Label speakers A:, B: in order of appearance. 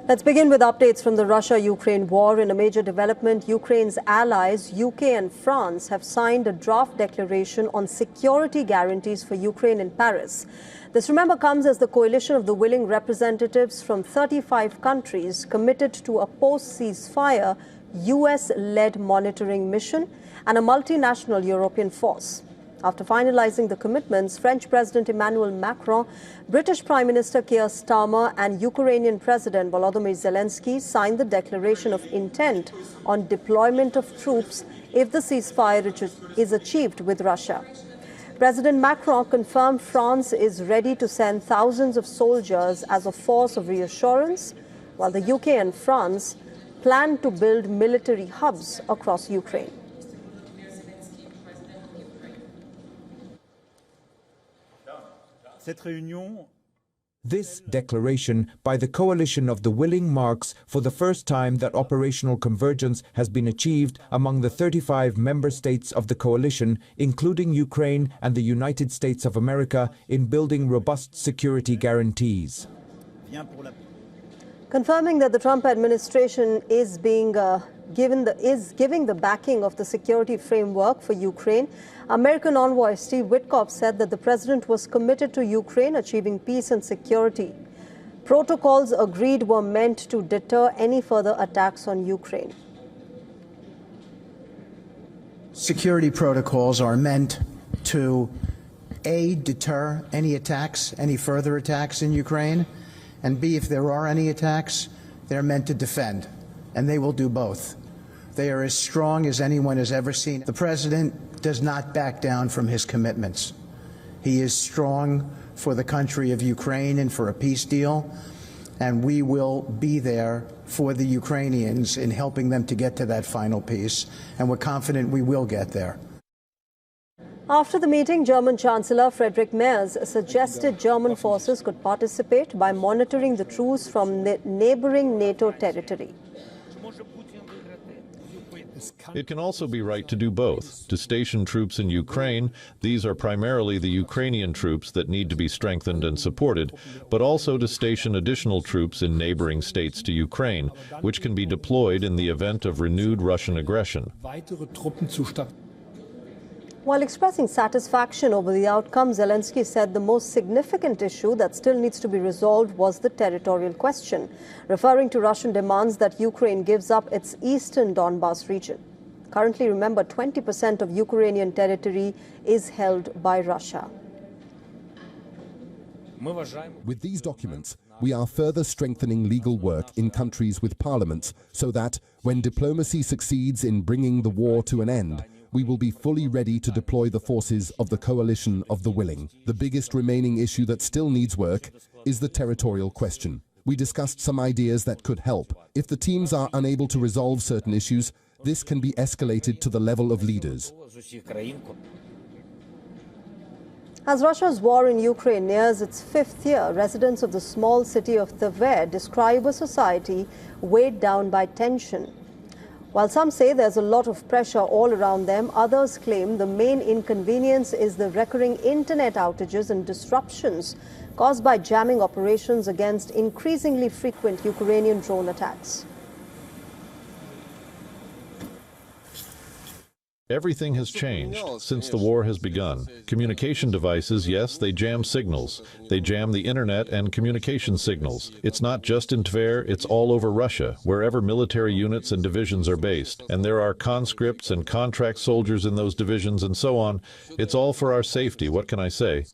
A: Let's begin with updates from the Russia-Ukraine war. In a major development, Ukraine's allies, UK and France, have signed a draft declaration on security guarantees for Ukraine in Paris. This, remember, comes as the coalition of the willing representatives from 35 countries committed to a post-ceasefire US-led monitoring mission and a multinational European force. After finalizing the commitments, French President Emmanuel Macron, British Prime Minister Keir Starmer and Ukrainian President Volodymyr Zelensky signed the declaration of intent on deployment of troops if the ceasefire is achieved with Russia. President Macron confirmed France is ready to send thousands of soldiers as a force of reassurance, while the UK and France plan to build military hubs across Ukraine.
B: This declaration by the coalition of the willing marks for the first time that operational convergence has been achieved among the 35 member states of the coalition, including Ukraine and the United States of America, in building robust security guarantees.
A: Confirming that the Trump administration is giving the backing of the security framework for Ukraine, American envoy Steve Witkoff said that the president was committed to Ukraine achieving peace and security. Protocols agreed were meant to deter any further attacks on Ukraine.
C: Security protocols are meant to, A, deter any attacks, any further attacks in Ukraine, and B, if there are any attacks, they're meant to defend, and they will do both. They are as strong as anyone has ever seen. The president does not back down from his commitments. He is strong for the country of Ukraine and for a peace deal, and we will be there for the Ukrainians in helping them to get to that final peace, and we're confident we will get there.
A: After the meeting, German Chancellor Friedrich Merz suggested German forces could participate by monitoring the truce from neighboring NATO territory.
D: It can also be right to do both, to station troops in Ukraine. These are primarily the Ukrainian troops that need to be strengthened and supported, but also to station additional troops in neighboring states to Ukraine, which can be deployed in the event of renewed Russian aggression.
A: While expressing satisfaction over the outcome, Zelensky said the most significant issue that still needs to be resolved was the territorial question, referring to Russian demands that Ukraine gives up its eastern Donbas region. Currently, remember, 20% of Ukrainian territory is held by Russia.
E: With these documents, we are further strengthening legal work in countries with parliaments so that, when diplomacy succeeds in bringing the war to an end, we will be fully ready to deploy the forces of the coalition of the willing. The biggest remaining issue that still needs work is the territorial question. We discussed some ideas that could help. If the teams are unable to resolve certain issues, this can be escalated to the level of leaders.
A: As Russia's war in Ukraine nears its 5th year, residents of the small city of Tver describe a society weighed down by tension. While some say there's a lot of pressure all around them, others claim the main inconvenience is the recurring internet outages and disruptions caused by jamming operations against increasingly frequent Ukrainian drone attacks.
D: Everything has changed since the war has begun. Communication devices, yes, they jam signals. They jam the internet and communication signals. It's not just in Tver, it's all over Russia, wherever military units and divisions are based. And there are conscripts and contract soldiers in those divisions and so on. It's all for our safety, what can I say?